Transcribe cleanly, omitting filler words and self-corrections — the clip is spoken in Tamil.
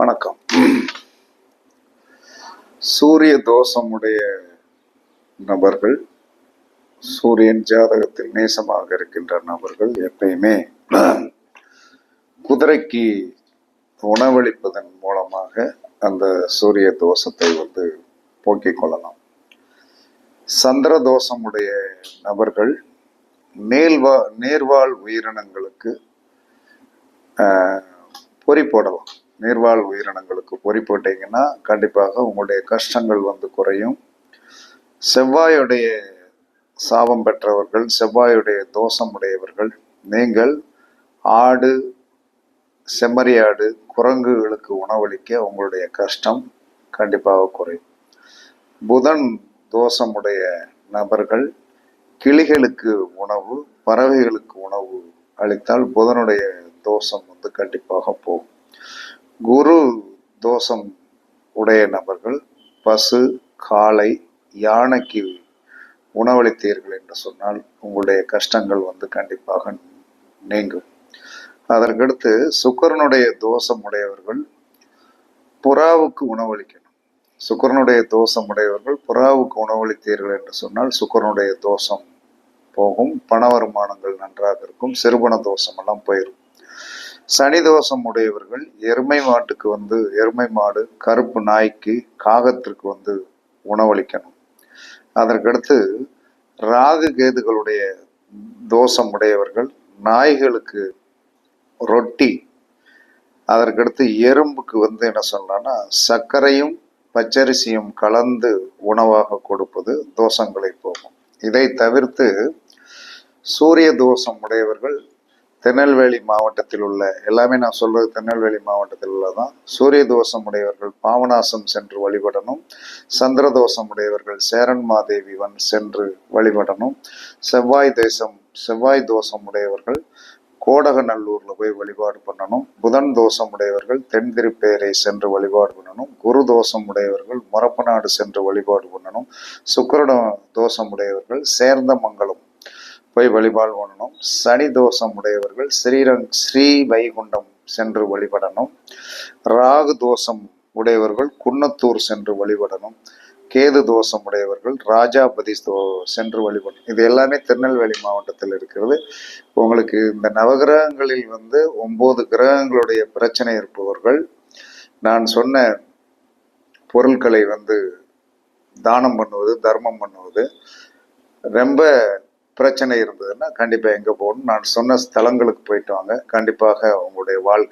வணக்கம். சூரிய தோஷமுடைய நபர்கள், சூரியன் ஜாதகத்தில் நேசமாக இருக்கின்ற நபர்கள் எப்பயுமே குதிரைக்கு உணவளிப்பதன் மூலமாக அந்த சூரிய தோஷத்தை போக்கிக் கொள்ளலாம். சந்திர தோஷமுடைய நபர்கள் நேர்வாழ் உயிரினங்களுக்கு பொறி போடலாம். நீர்வாழ் உயிரினங்களுக்கு பொறி போட்டீங்கன்னா கண்டிப்பாக உங்களுடைய கஷ்டங்கள் குறையும். செவ்வாயுடைய சாபம் பெற்றவர்கள், செவ்வாயுடைய தோஷம் உடையவர்கள், நீங்கள் ஆடு, செம்மறியாடு, குரங்குகளுக்கு உணவளிக்க உங்களுடைய கஷ்டம் கண்டிப்பாக குறையும். புதன் தோஷமுடைய நபர்கள் கிளிகளுக்கு உணவு, பறவைகளுக்கு உணவு அளித்தால் புதனுடைய தோஷம் கண்டிப்பாக போகும். குரு தோஷம் உடைய நபர்கள் பசு, காளை, யானைக்கு உணவளித்தீர்கள் என்று சொன்னால் உங்களுடைய கஷ்டங்கள் கண்டிப்பாக நீங்கும். அதற்கடுத்து சுக்கிரனுடைய தோஷம் உடையவர்கள் புறாவுக்கு உணவளிக்கணும். சுக்கிரனுடைய தோஷம் உடையவர்கள் புறாவுக்கு உணவளித்தீர்கள் என்று சொன்னால் சுக்கிரனுடைய தோஷம் போகும். பண வருமானங்கள் நன்றாக இருக்கும். சிறுபண தோஷம் எல்லாம் போயிடும். சனி தோஷம் உடையவர்கள் எருமை மாட்டுக்கு எருமை மாடு, கருப்பு நாய்க்கு, காகத்திற்கு உணவளிக்கணும். அதற்கடுத்து ராகு கேதுகளுடைய தோஷம் உடையவர்கள் நாய்களுக்கு ரொட்டி, அதற்கடுத்து எறும்புக்கு என்ன சொல்லலாம்னா சர்க்கரையும் பச்சரிசியும் கலந்து உணவாக கொடுப்பது தோஷங்களை போகும். இதை தவிர்த்து சூரிய தோஷம் உடையவர்கள் திருநெல்வேலி மாவட்டத்தில் உள்ள, எல்லாமே நான் சொல்றது திருநெல்வேலி மாவட்டத்தில் உள்ளதான். சூரிய தோஷம் உடையவர்கள் பாவநாசம் சென்று வழிபடணும். சந்திர தோஷம் உடையவர்கள் சேரன்மாதேவி சென்று வழிபடணும். செவ்வாய் தோஷம் உடையவர்கள் கோடகநல்லூர்ல போய் வழிபாடு பண்ணணும். புதன் தோஷம் உடையவர்கள் தென்திருப்பேரை சென்று வழிபாடு பண்ணணும். குரு தோஷம் உடையவர்கள் முரப்பநாடு சென்று வழிபாடு பண்ணணும். சுக்கிர தோஷம் உடையவர்கள் சேர்ந்தமங்கலம் போய் வழிபாடு பண்ணணும். சனி தோஷம் உடையவர்கள் ஸ்ரீ வைகுண்டம் சென்று வழிபடணும். ராகு தோஷம் உடையவர்கள் குன்னத்தூர் சென்று வழிபடணும். கேது தோஷம் உடையவர்கள் ராஜாபதி சென்று வழிபடணும். இது எல்லாமே திருநெல்வேலி மாவட்டத்தில் இருக்கிறது. உங்களுக்கு இந்த நவகிரகங்களில் 9 கிரகங்களுடைய பிரச்சனை இருப்பவர்கள் நான் சொன்ன பொருட்களை தானம் பண்ணுவது, தர்மம் பண்ணுவது, ரொம்ப பிரச்சனை இருந்ததுன்னா கண்டிப்பா எங்க போகணும், நான் சொன்ன ஸ்தலங்களுக்கு போயிட்டு வாங்க. கண்டிப்பாக உங்களுடைய வாழ்க்கை